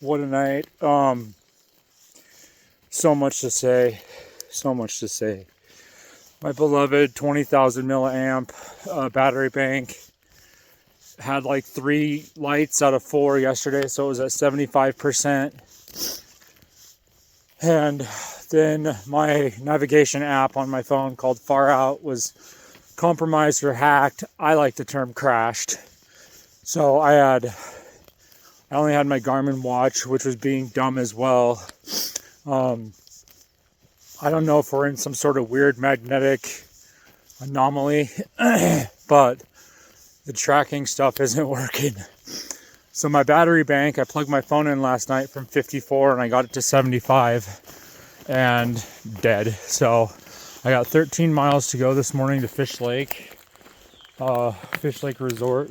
What a night. So much to say. So much to say. My beloved 20,000 milliamp battery bank had like 3 lights out of 4 yesterday, so it was at 75%. And then my navigation app on my phone called Far Out was compromised or hacked. I like the term crashed. So I only had my Garmin watch, which was being dumb as well. I don't know if we're in some sort of weird magnetic anomaly, but the tracking stuff isn't working. So my battery bank, I plugged my phone in last night from 54 and I got it to 75 and dead. So I got 13 miles to go this morning to Fish Lake Resort.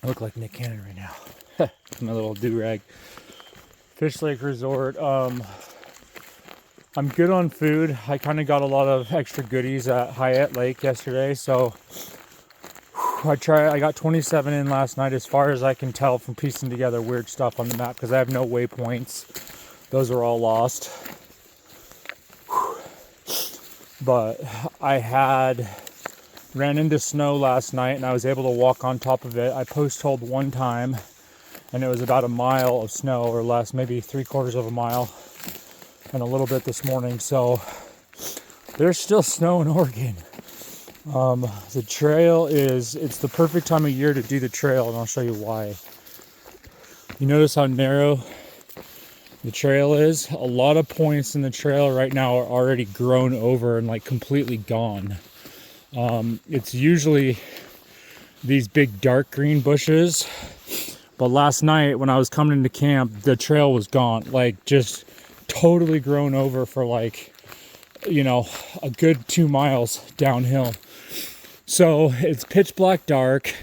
I look like Nick Cannon right now. My little do-rag. Fish Lake Resort. I'm good on food. I kind of got a lot of extra goodies at Hyatt Lake yesterday, so I got 27 in last night as far as I can tell from piecing together weird stuff on the map because I have no waypoints. Those are all lost. But I ran into snow last night and I was able to walk on top of it. I post-holed one time and it was about a mile of snow or less, maybe 3/4 of a mile, and a little bit this morning. So there's still snow in Oregon. The trail it's the perfect time of year to do the trail, and I'll show you why. You notice how narrow the trail is? A lot of points in the trail right now are already grown over and like completely gone. It's usually these big dark green bushes, but last night when I was coming into camp, the trail was gone, like just totally grown over for like, a good 2 miles downhill. So it's pitch black dark.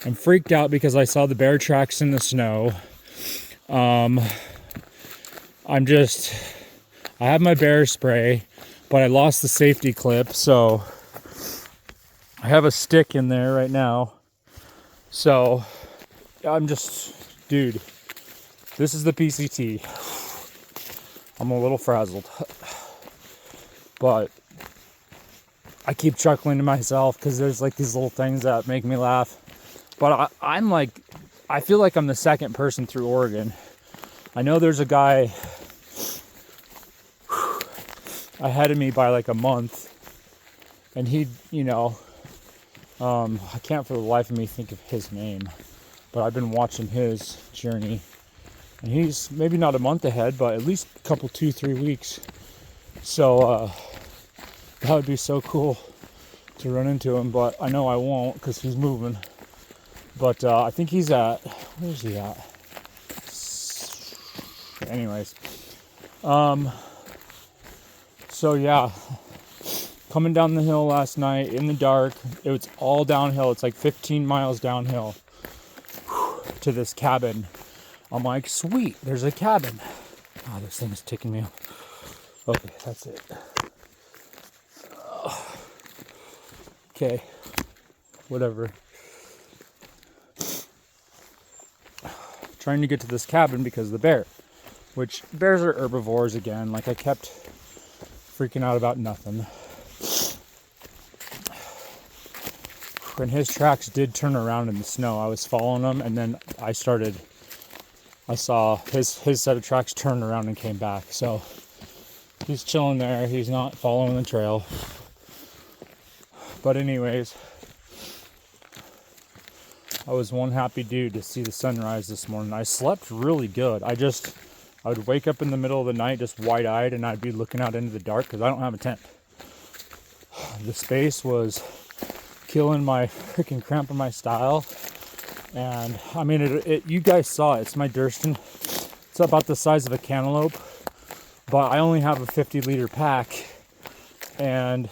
I'm freaked out because I saw the bear tracks in the snow. I have my bear spray, but I lost the safety clip, so I have a stick in there right now. So I'm dude, this is the PCT. I'm a little frazzled, but I keep chuckling to myself because there's like these little things that make me laugh. But I feel like I'm the second person through Oregon. I know there's a guy ahead of me by like a month, and I can't for the life of me think of his name, but I've been watching his journey, and he's maybe not a month ahead, but at least a couple, 2-3 weeks. So that would be so cool to run into him, but I know I won't because he's moving. But I think he's where's he at? Anyways, so yeah, coming down the hill last night in the dark, it was all downhill. It's like 15 miles downhill to this cabin. I'm like, sweet, there's a cabin. Oh, this thing is ticking me off. Okay, that's it. Okay, whatever. Trying to get to this cabin because of the bear, which bears are herbivores again. Like I kept freaking out about nothing. When his tracks did turn around in the snow, I was following them, and then I saw his set of tracks turn around and came back. So he's chilling there. He's not following the trail. But anyways, I was one happy dude to see the sunrise this morning. I slept really good. I would wake up in the middle of the night just wide-eyed, and I'd be looking out into the dark because I don't have a tent. The space was killing my freaking cramping my style. And I mean, you guys saw it. It's my Durston. It's about the size of a cantaloupe, but I only have a 50-liter pack, and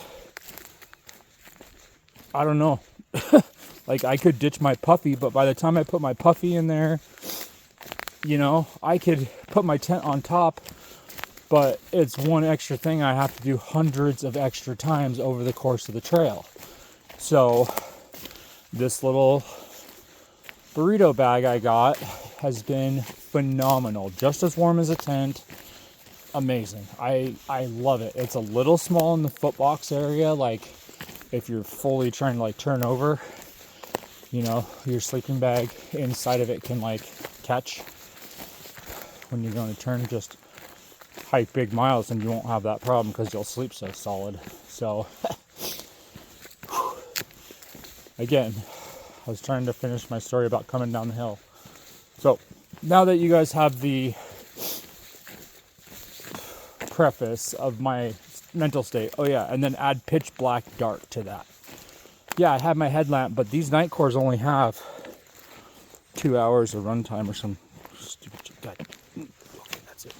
I don't know. Like I could ditch my puffy, but by the time I put my puffy in there, I could put my tent on top, but it's one extra thing I have to do hundreds of extra times over the course of the trail. So this little burrito bag I got has been phenomenal. Just as warm as a tent. Amazing. I love it. It's a little small in the footbox area, like if you're fully trying to like turn over, you know, your sleeping bag inside of it can like catch when you're going to turn. Just hike big miles and you won't have that problem because you'll sleep so solid. So again, I was trying to finish my story about coming down the hill. So now that you guys have the preface of my mental state, oh yeah, and then add pitch black dark to that. Yeah, I have my headlamp, but these night cores only have 2 hours of runtime or some stupid shit. God. Okay, that's it.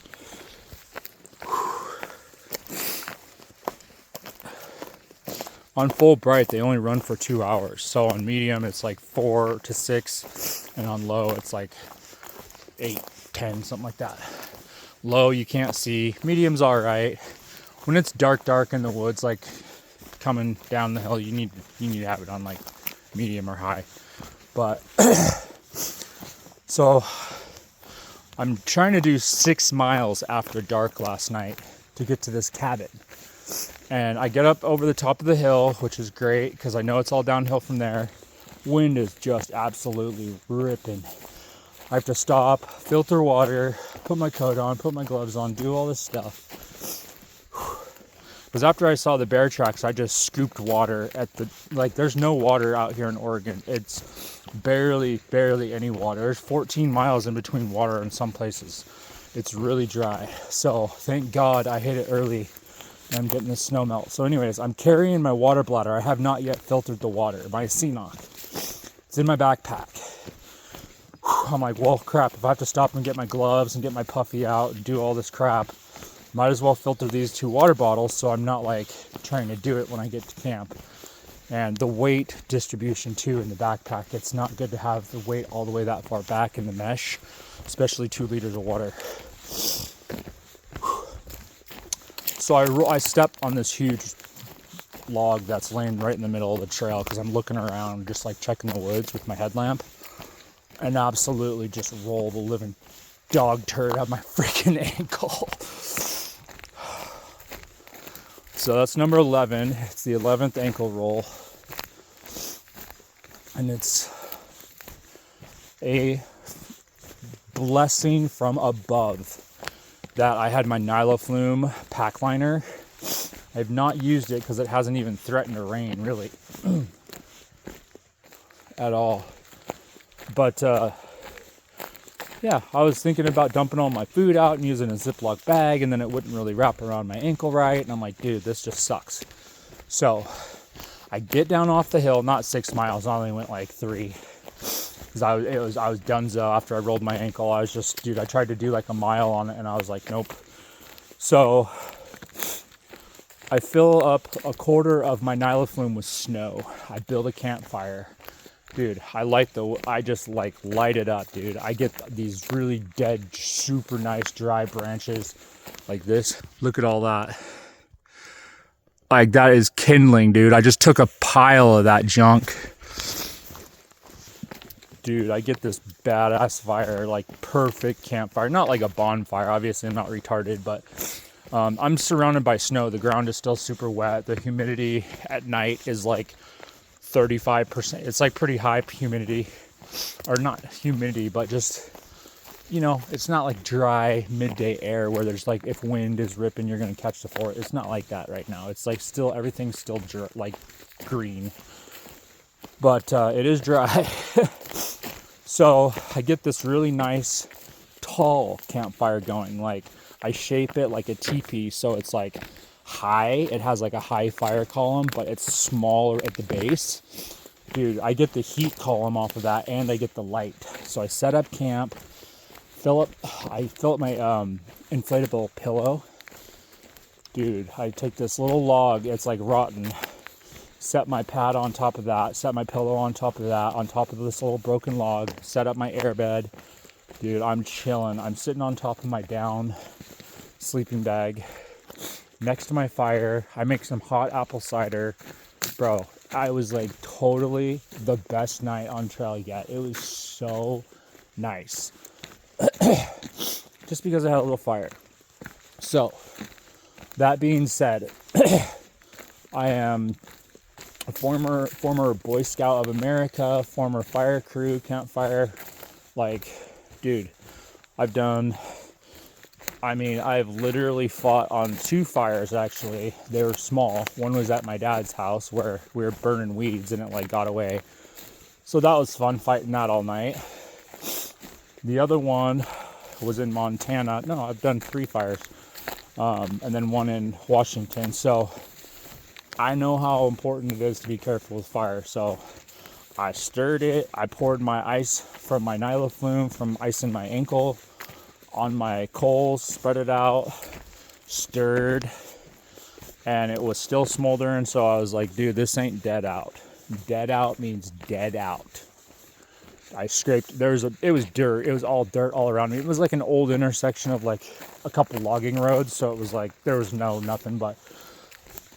On full bright, they only run for 2 hours. So on medium, it's like 4 to 6, and on low, it's like 8, 10, something like that. Low, you can't see. Medium's all right. When it's dark in the woods, like coming down the hill, you need to have it on like medium or high. But so I'm trying to do 6 miles after dark last night to get to this cabin. And I get up over the top of the hill, which is great because I know it's all downhill from there. Wind is just absolutely ripping. I have to stop, filter water, put my coat on, put my gloves on, do all this stuff. Because after I saw the bear tracks, I just scooped water at the, like, there's no water out here in Oregon. It's barely any water. There's 14 miles in between water in some places. It's really dry. So thank God I hit it early and I'm getting the snow melt. So anyways, I'm carrying my water bladder. I have not yet filtered the water, my CNOC. It's in my backpack. I'm like, well, crap, if I have to stop and get my gloves and get my puffy out and do all this crap, might as well filter these 2 water bottles so I'm not like trying to do it when I get to camp. And the weight distribution too in the backpack, it's not good to have the weight all the way that far back in the mesh, especially 2 liters of water. So I step on this huge log that's laying right in the middle of the trail because I'm looking around just like checking the woods with my headlamp, and absolutely just roll the living dog turd out my freaking ankle. So that's number 11. It's the 11th ankle roll. And it's a blessing from above that I had my Nylaflume pack liner. I've not used it because it hasn't even threatened to rain really at all. But yeah, I was thinking about dumping all my food out and using a Ziploc bag, and then it wouldn't really wrap around my ankle right. And I'm like, dude, this just sucks. So I get down off the hill, not 6 miles, I only went like 3. Because I was donezo after I rolled my ankle. I was just, dude, I tried to do like a mile on it and I was like, nope. So I fill up a quarter of my Nylaflume with snow. I build a campfire. Dude, I just like light it up, dude. I get these really dead, super nice dry branches like this. Look at all that. Like that is kindling, dude. I just took a pile of that junk. Dude, I get this badass fire, like perfect campfire. Not like a bonfire, obviously I'm not retarded, but I'm surrounded by snow. The ground is still super wet. The humidity at night is like 35%. It's like pretty high humidity, or not humidity, but just, you know, it's not like dry midday air where there's like, if wind is ripping, you're going to catch the forest. It's not like that right now. It's like still, everything's still like green, but it is dry. So I get this really nice tall campfire going. Like I shape it like a teepee, so it's like high. It has like a high fire column, but it's smaller at the base. Dude, I get the heat column off of that, and I get the light. So I set up camp, I fill up my inflatable pillow. Dude, I take this little log, it's like rotten, set my pad on top of that, set my pillow on top of that, on top of this little broken log, set up my airbed. Dude, I'm chilling. I'm sitting on top of my down sleeping bag next to my fire. I make some hot apple cider. Bro, I was like totally the best night on trail yet. It was so nice. just because I had a little fire. So, that being said, I am a former Boy Scout of America, former fire crew, Campfire. Like, dude, I've literally fought on 2 fires, actually. They were small. One was at my dad's house where we were burning weeds and it like got away. So that was fun, fighting that all night. The other one was in Montana. No, I've done 3 fires. And then one in Washington. So I know how important it is to be careful with fire. So I stirred it. I poured my ice from my Nyla flume from ice in my ankle on my coals, spread it out, stirred, and it was still smoldering. So I was like, dude, this ain't dead out. Dead out means dead out. I scraped, it was dirt. It was all dirt all around me. It was like an old intersection of like a couple logging roads. So it was like, there was nothing, but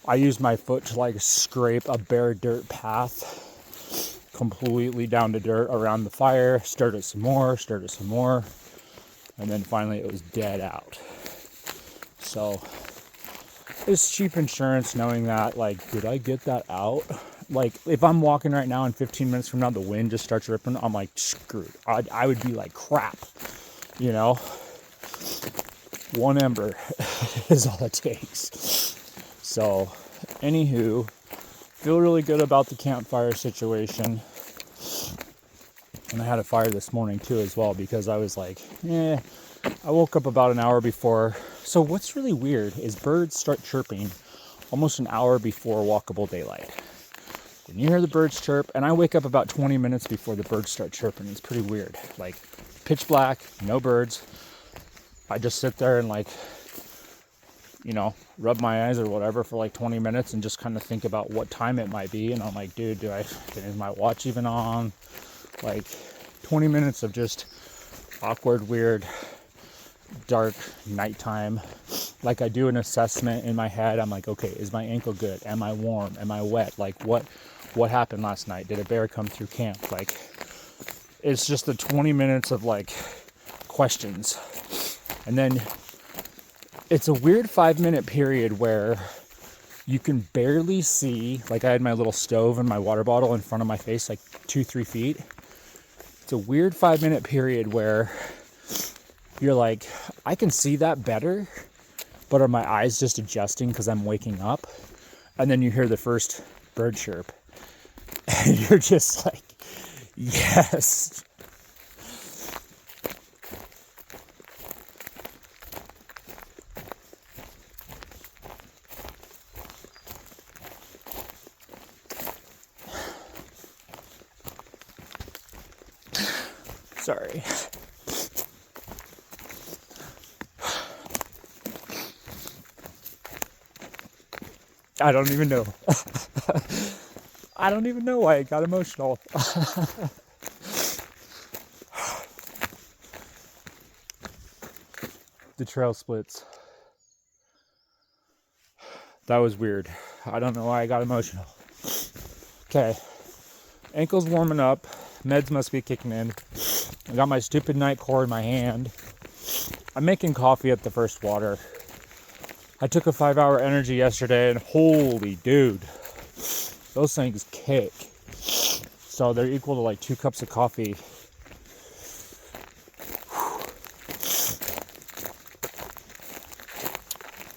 I used my foot to like scrape a bare dirt path completely down to dirt around the fire, stirred it some more. And then finally it was dead out. So it's cheap insurance knowing that, like, did I get that out? Like, if I'm walking right now and 15 minutes from now the wind just starts ripping, I'm like, screwed. I would be like, crap, you know? 1 ember is all it takes. So, anywho, feel really good about the campfire situation. And I had a fire this morning too as well, because I was like, I woke up about an hour before. So what's really weird is birds start chirping almost an hour before walkable daylight. When you hear the birds chirp, and I wake up about 20 minutes before the birds start chirping. It's pretty weird. Like, pitch black, no birds. I just sit there and like, you know, rub my eyes or whatever for like 20 minutes and just kind of think about what time it might be. And I'm like, dude, is my watch even on? Like 20 minutes of just awkward, weird, dark nighttime. Like, I do an assessment in my head. I'm like, okay, is my ankle good? Am I warm? Am I wet? Like, what happened last night? Did a bear come through camp? Like, it's just the 20 minutes of like questions. And then it's a weird 5-minute period where you can barely see. Like, I had my little stove and my water bottle in front of my face, like 2-3 feet. It's a weird 5-minute period where you're like, I can see that better, but are my eyes just adjusting because I'm waking up? And then you hear the first bird chirp, and you're just like, yes. Sorry. I don't even know. I don't even know why I got emotional. The trail splits. That was weird. I don't know why I got emotional. Okay. Ankle's warming up. Meds must be kicking in. I got my stupid night core in my hand. I'm making coffee at the first water. I took a 5-hour energy yesterday, and holy dude, those things kick. So they're equal to like 2 cups of coffee.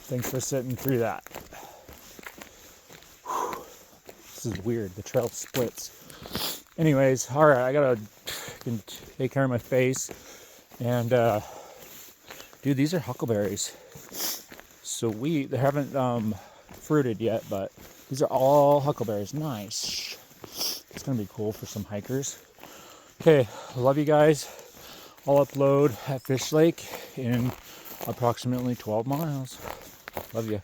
Thanks for sitting through that. This is weird. The trail splits. Anyways, all right, I gotta take care of my face. And dude, these are huckleberries. Sweet. They haven't fruited yet, but these are all huckleberries. Nice. It's gonna be cool for some hikers. Okay, love you guys. I'll upload at Fish Lake in approximately 12 miles. Love you.